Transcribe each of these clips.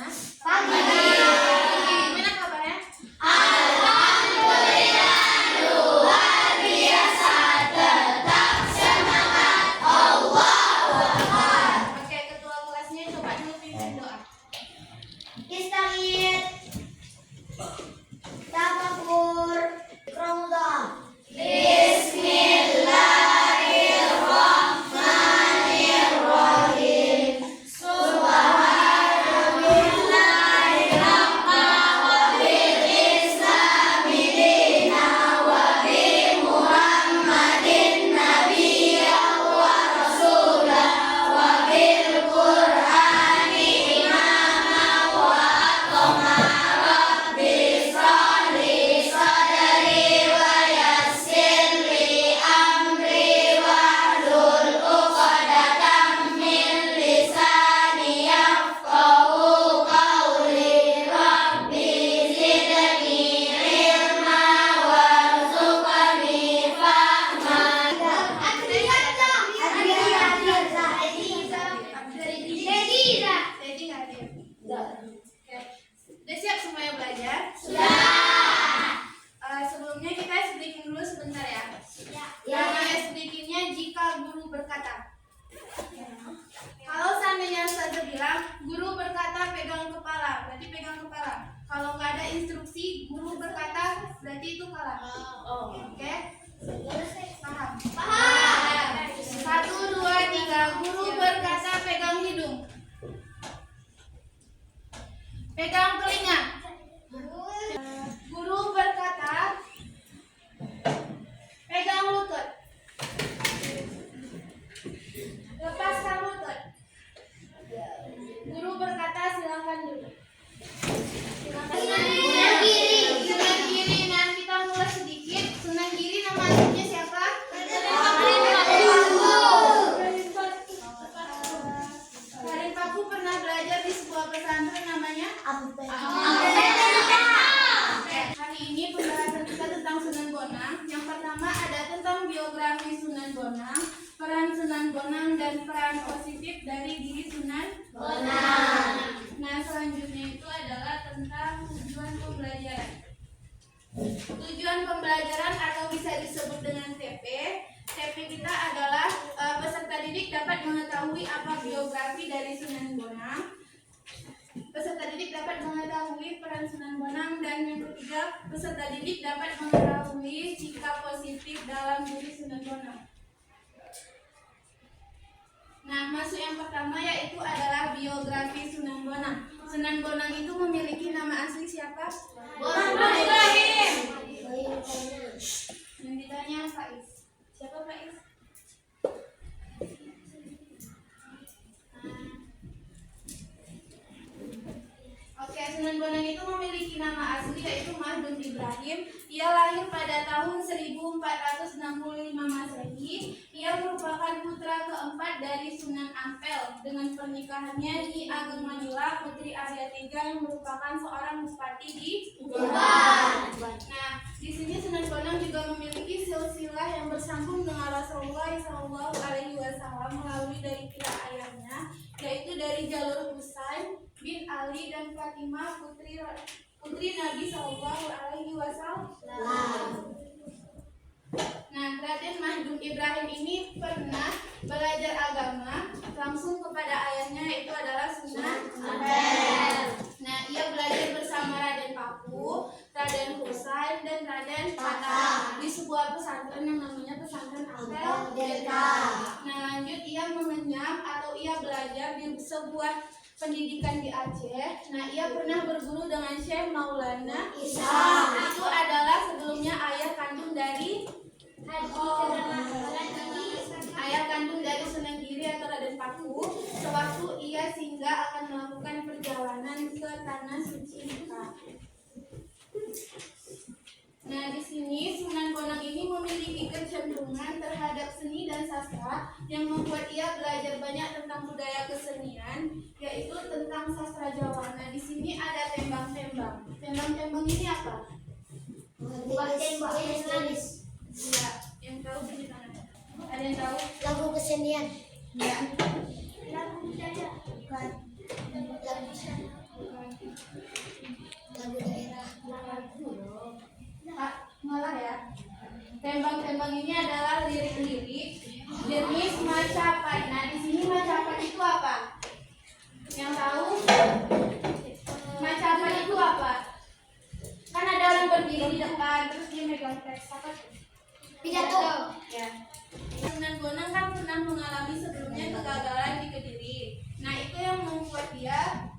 Bona? Pagi. Gimana kabarnya? Alhamdulillah luar biasa, tetap semangat. Allahu Akbar. Oke, ketua kelasnya coba dulu pimpin doa. Istahid. Tafakur. Iqra. Bismillahirrahmanirrahim. Subhanallahi rabba wa bil islami dina wa bi Muhammadin nabiyya wa rasulah wa bil Qur'ani imama wa aqama. Rabbi shrah li sadri wa yassir li amri wahlul 'uqdatam min lisani yafqahu qawli. Rabbi zidni ilma warzuqni fahma. Jadi nggak ada. Oke. Udah siap semuanya belajar? Sebelumnya kita speaking dulu sebentar ya. Nama speakingnya jika guru berkata. Kalau seandainya Ustazah bilang guru berkata pegang kepala, berarti pegang kepala. Kalau nggak ada instruksi guru berkata, berarti itu kalah. Oke? Paham? Paham. 1, 2, 3. Guru berkata pegang hidung. Pegang telinga. Guru berkata pegang lutut. Lepaskan lutut. Guru berkata silakan duduk. Sunan kiri. Nah, kita mulai sedikit. Sunan kiri nama aslinya siapa? Karin Paku pernah belajar di sebuah pesantren namanya? Hari ini pembahasan kita tentang Sunan Bonang. Yang pertama ada tentang biografi Sunan Bonang, peran Sunan Bonang dan peran positif dari diri Sunan Bonang. Nah, selanjutnya itu adalah tentang tujuan pembelajaran. Tujuan pembelajaran atau bisa disebut dengan TP. TP kita adalah peserta didik dapat mengetahui apa biografi dari Sunan Bonang. Peserta didik dapat mengetahui peran Sunan Bonang, dan yang ketiga, peserta didik dapat mengetahui sikap positif dalam diri Sunan Bonang. Nah, masuk yang pertama yaitu adalah biografi Sunan Bonang. Sunan Bonang itu memiliki nama asli siapa? Bonang Ibrahim. Yang ditanya Faiz. Siapa Faiz? Oke, Sunan Bonang itu memiliki nama asli yaitu Mahdum Ibrahim. Ia lahir pada tahun 1465 Masehi. Ia merupakan putra keempat dari Sunan Ampel. Dengan pernikahannya di Ageng Manila, Putri Arya Tiga yang merupakan seorang bupati di Tuban. Nah, di sini Sunan Bonang juga memiliki silsilah yang bersambung dengan Rasulullah SAW melalui dari pihak ayahnya, yaitu dari jalur Husain bin Ali dan Fatimah putri Nabi SAW. Nah, Raden Mahdum Ibrahim ini pernah belajar agama langsung kepada ayahnya, yaitu adalah Sunan Ampel. Nah, ia belajar bersama Raden Paku, Raden Husain, dan Raden Patah di sebuah pesantren yang namanya Pesantren Ampel Delta. Nah, lanjut ia mengenyam atau ia belajar di sebuah pendidikan di Aceh. Nah, ia pernah berguru dengan Syekh Maulana Isa. Itu adalah sebelumnya ayah kandung dari Sunan Giri atau Raden Paku. Sewaktu ia singgah akan melakukan perjalanan ke tanah suci Mekah. Nah, di sini Sunan Bonang ini memiliki kecenderungan terhadap seni dan sastra yang membuat ia belajar banyak tentang budaya kesenian, yaitu tentang sastra Jawa. Nah, di sini ada tembang-tembang. Tembang-tembang ini apa? Tembang Ya, yang tahu beri tangan. Ada yang tahu? lagu kesenian. Ya. Lagu budaya. Bukan. Lagu Macapai. Nah, di sini macapai itu apa? Yang tahu? Macapai itu apa? Kan ada orang berdiri di depan, terus dia megang teks apa tuh? Pidato. Ya. Sunan Bonang kan pernah mengalami sebelumnya kegagalan di Kediri. Nah, itu yang membuat dia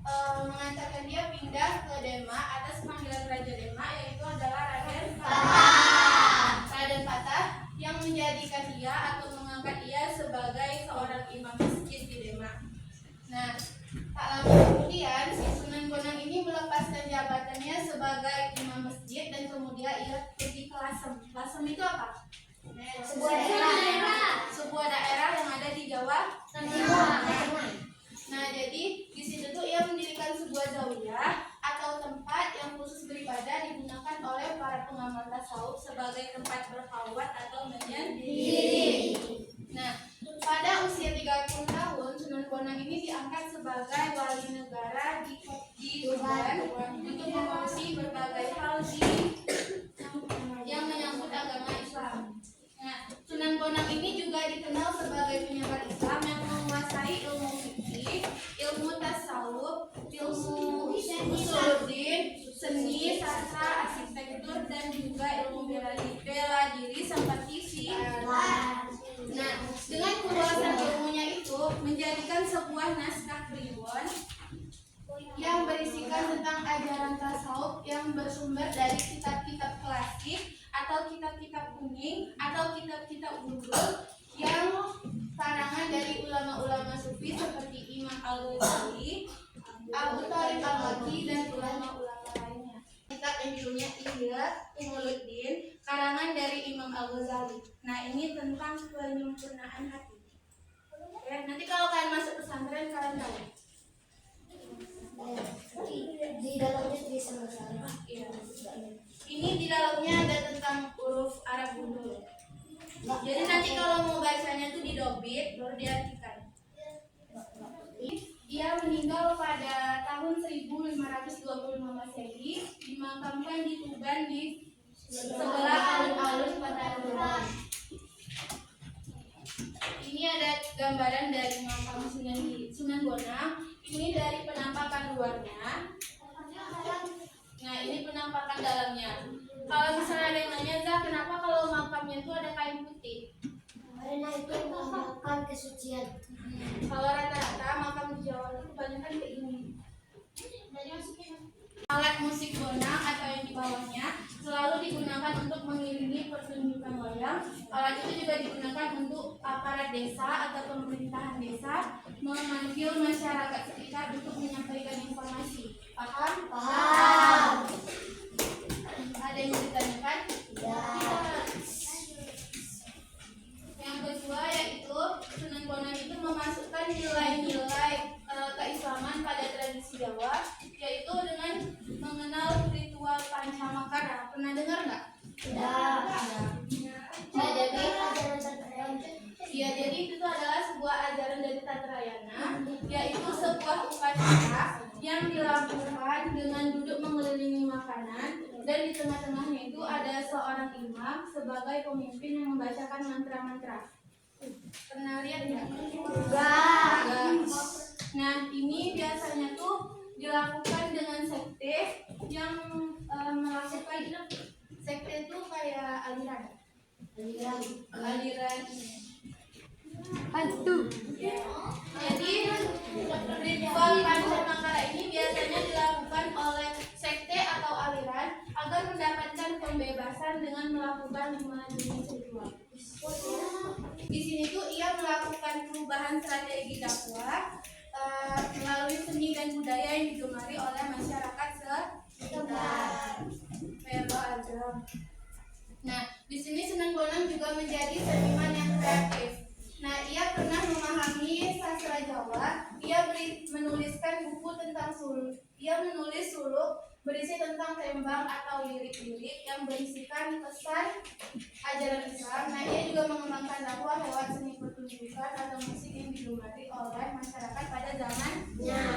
mengantarkan dia pindah ke Demak atas panggilan Raja Demak, yaitu adalah Raden Patah. Raden Patah yang menjadikan dia atau mengangkat dia sebagai seorang imam masjid di Demak. Nah, tak lama kemudian si Sunan Bonang ini melepaskan jabatannya sebagai imam masjid dan kemudian ia pergi ke Lasem. Lasem itu apa? Sebuah daerah yang ada di Jawa Timur. Nah, jadi di situ tuh ia mendirikan sebuah zawiyah atau tempat yang khusus beribadah digunakan oleh para pengamal tasawuf sebagai tempat berkhawat atau menyendiri. Nah, pada usia 30 tahun, Sunan Bonang ini diangkat sebagai wali negara di Tuban untuk mengurusi berbagai hal yang menyangkut agama Islam. Nah, Sunan Bonang ini juga dikenal sebagai penyebar Islam yang menguasai ilmu fikih, ilmu tasawuf, ilmu usuluddin, seni, sastra, arsitektur, dan juga ilmu bela diri seperti silat. Nah, dengan keluasan ilmunya itu menjadikan sebuah naskah kliwon yang berisikan tentang ajaran tasawuf yang bersumber dari kitab-kitab klasik atau kitab-kitab kuning atau kitab-kitab gundul yang karangan dari ulama-ulama sufi seperti Imam Al-Ghazali, Abu Thalib Al-Makki, dan ulama-ulama lainnya. Kitab yang judulnya Ihya Ulumuddin, karangan dari Imam Al-Ghazali. Nah, ini tentang penyempurnaan hati. Oke, nanti kalau kalian masuk pesantren kalian tahu. Di dalamnya tulisan Arab. Iya. Ini di dalamnya ada tentang huruf Arab gundul. Jadi nanti kalau mau bacanya tuh didobit baru diartikan. Ia meninggal pada tahun 1525 Masehi, dimakamkan di Tuban di sebelah alun-alun Kota Tuban. Ini ada gambaran dari makam Sunan Bonang. Ini dari penampakan luarnya. Nah, ini penampakan dalamnya. Kalau misalnya ada yang nanya, Zah, kenapa kalau makamnya itu ada kain putih? Karena itu merupakan kesucian. Kalau rata-rata makam di Jawa itu kebanyakan kayak gini. Alat musik bonang atau yang di bawahnya selalu digunakan untuk mengiringi pertunjukan wayang. Alat itu juga digunakan untuk aparat desa atau pemerintahan desa memanggil masyarakat sekitar untuk menyampaikan informasi. Paham? Paham. Ada yang mau ditanyakan? Ya. Yang kedua yaitu Sunan Bonang itu memasukkan nilai-nilai keislaman pada tradisi Jawa, yaitu dengan mengenal ritual Pancamakara. Pernah dengar nggak? Ya. Nah, jadi itu adalah sebuah ajaran dari Tatrayana, yaitu sebuah upacara yang dilakukan dengan duduk mengelilingi makanan, dan di tengah-tengahnya itu ada seorang imam sebagai pemimpin yang membacakan mantra-mantra. Pernah lihat nggak? Enggak. Nah, ini biasanya tuh dilakukan dengan sekte yang melakukan sekte itu kayak aliran Hantu. Jadi ritual Pancamakara ini biasanya dilakukan oleh sekte atau aliran agar mendapatkan pembebasan dengan melakukan 5 jenis ritual. Di sini tuh ia melakukan perubahan strategi dakwah melalui seni dan budaya yang digemari oleh masyarakat sekitar. Velo aja. Nah, di sini Sunan Bonang juga menjadi seniman yang kreatif. Nah, ia pernah memahami sastra Jawa. Ia menuliskan buku tentang suluk. Ia menulis suluk berisi tentang tembang atau lirik-lirik yang berisikan pesan ajaran Islam. Nah, ia juga mengembangkan dakwah lewat seni pertunjukan atau musik yang digemari oleh masyarakat pada zamannya.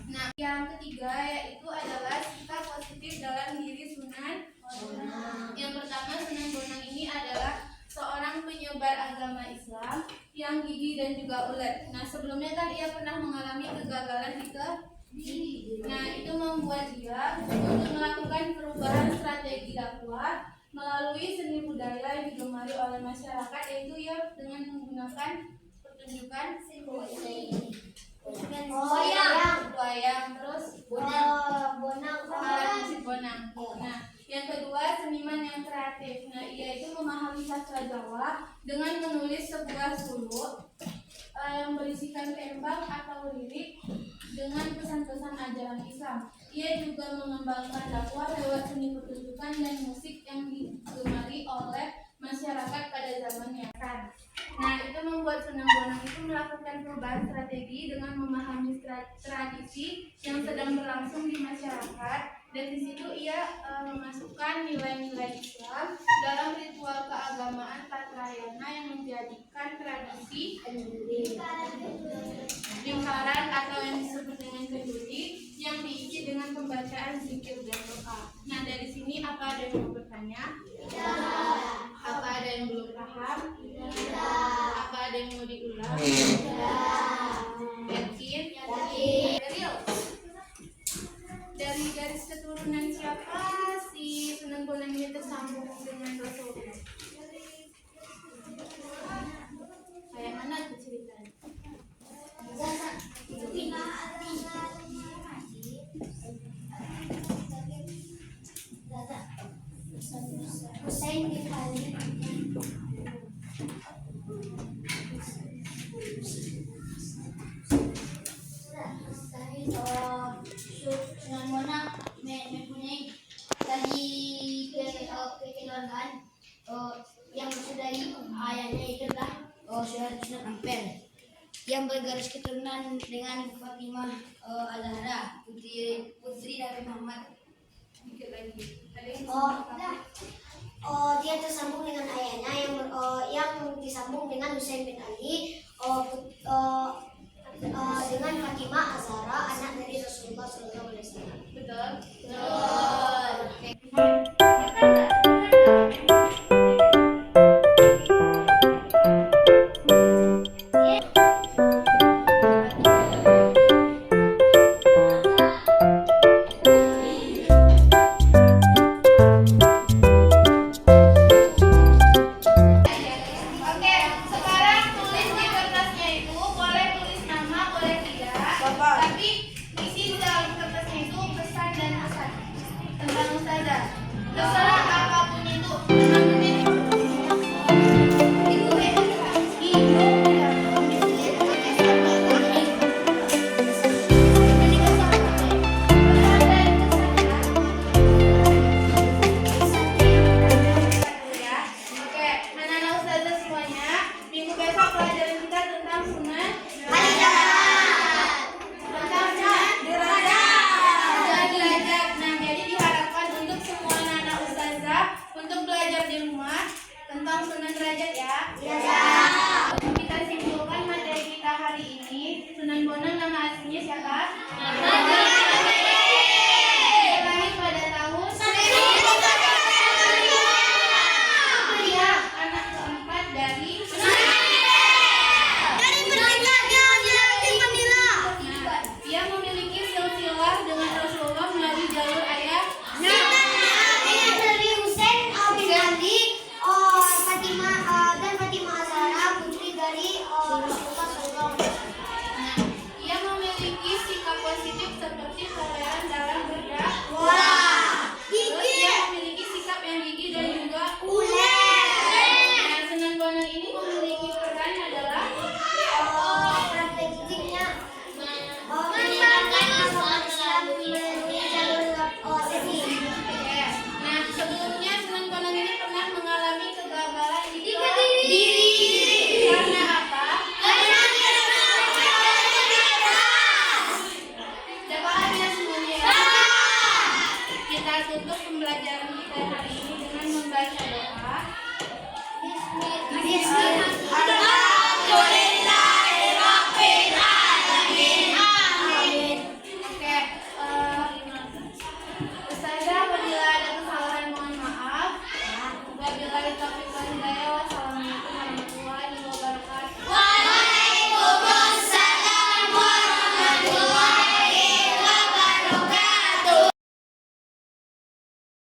Nah, yang ketiga yaitu adalah sikap positif dalam diri Sunan Bonang. Yang pertama, Sunan Bonang ini adalah seorang penyebar agama Islam yang gigih dan juga ulet. Nah, sebelumnya kan ia pernah mengalami kegagalan Nah, itu membuat dia untuk melakukan perubahan strategi dakwah melalui seni budaya yang digemari oleh masyarakat, yaitu ia dengan menggunakan pertunjukan wayang, terus Bonang. alat musik bonang. Nah, yang kedua seniman yang kreatif. Nah, ia itu memahami sastra Jawa dengan menulis sebuah suluk yang berisikan tembang atau lirik dengan pesan-pesan ajaran Islam. Ia juga mengembangkan dakwah lewat seni pertunjukan dan musik yang digemari oleh masyarakat pada zamannya. Nah, itu membuat Sunan Bonang itu melakukan perubahan strategi dengan memahami tradisi yang sedang berlangsung di masyarakat, dan di situ ia memasukkan nilai-nilai Islam dalam ritual keagamaan Tatrayana yang menjadikan tradisi lingkaran atau yang disebut dengan kenduri yang diisi dengan pembacaan zikir dan doa. Nah, dari sini apa ada yang mau bertanya? Apa ada yang belum paham? Apa ada yang mau diulang? Yakin? Serius? Dari garis keturunan siapa si Sunan Bonang ini tersambung dengan Rasulullah? Kayak mana tuh ceritanya? Hussein bin Ali. Sunan Bonang mempunyai tadi kekeluargaan yang bersaudari ayahnya itu adalah saudara Sunan Ampel yang bergaris keturunan dengan Fatimah Al-Zahra, putri dari Muhammad. Dikit lagi. Ada yang